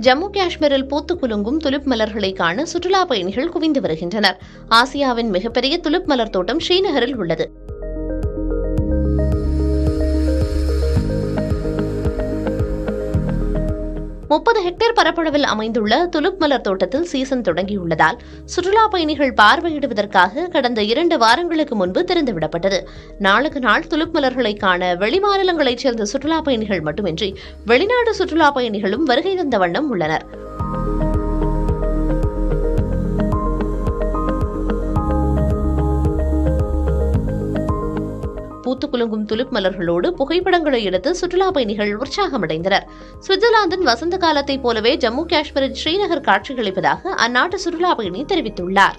ஜம்மு காஷ்மீரில் பூத்து குலுங்கும் துலிப் மலர்களை காண சுற்றுலா பயணிகள் குவிந்து வருகின்றனர். ஆசியாவின் மிகப்பெரிய துலிப் மலர் தோட்டம் ஸ்ரீநகரில் உள்ளது. முப்பது ஹெக்டேர் பரப்பளவில் அமைந்துள்ள துலிப் மலர் தோட்டத்தில் சீசன் தொடங்கியுள்ளதால் சுற்றுலா பயணிகள் பார்வையிடுவதற்காக கடந்த 2 வாரங்களுக்கு முன்பு திறந்துவிடப்பட்டது. நாளுக்கு நாள் துலிப் மலர்களை காண வெளிமாநிலங்களைச் சேர்ந்த சுற்றுலா பயணிகள் மட்டுமின்றி வெளிநாடு சுற்றுலா பயணிகளும் வருகை தந்த வண்ணம் உள்ளனர். பூத்து குலுங்கும் துலிப் மலர்களோடு புகைப்படங்களை எடுத்து சுற்றுலா பயணிகள் உற்சாகமடைந்தனர். சுவிட்சர்லாந்தின் வசந்த காலத்தைப் போலவே ஜம்மு காஷ்மீரின் ஸ்ரீநகர் காட்சியளிப்பதாக அந்நாட்டு சுற்றுலா பயணி தெரிவித்துள்ளார்.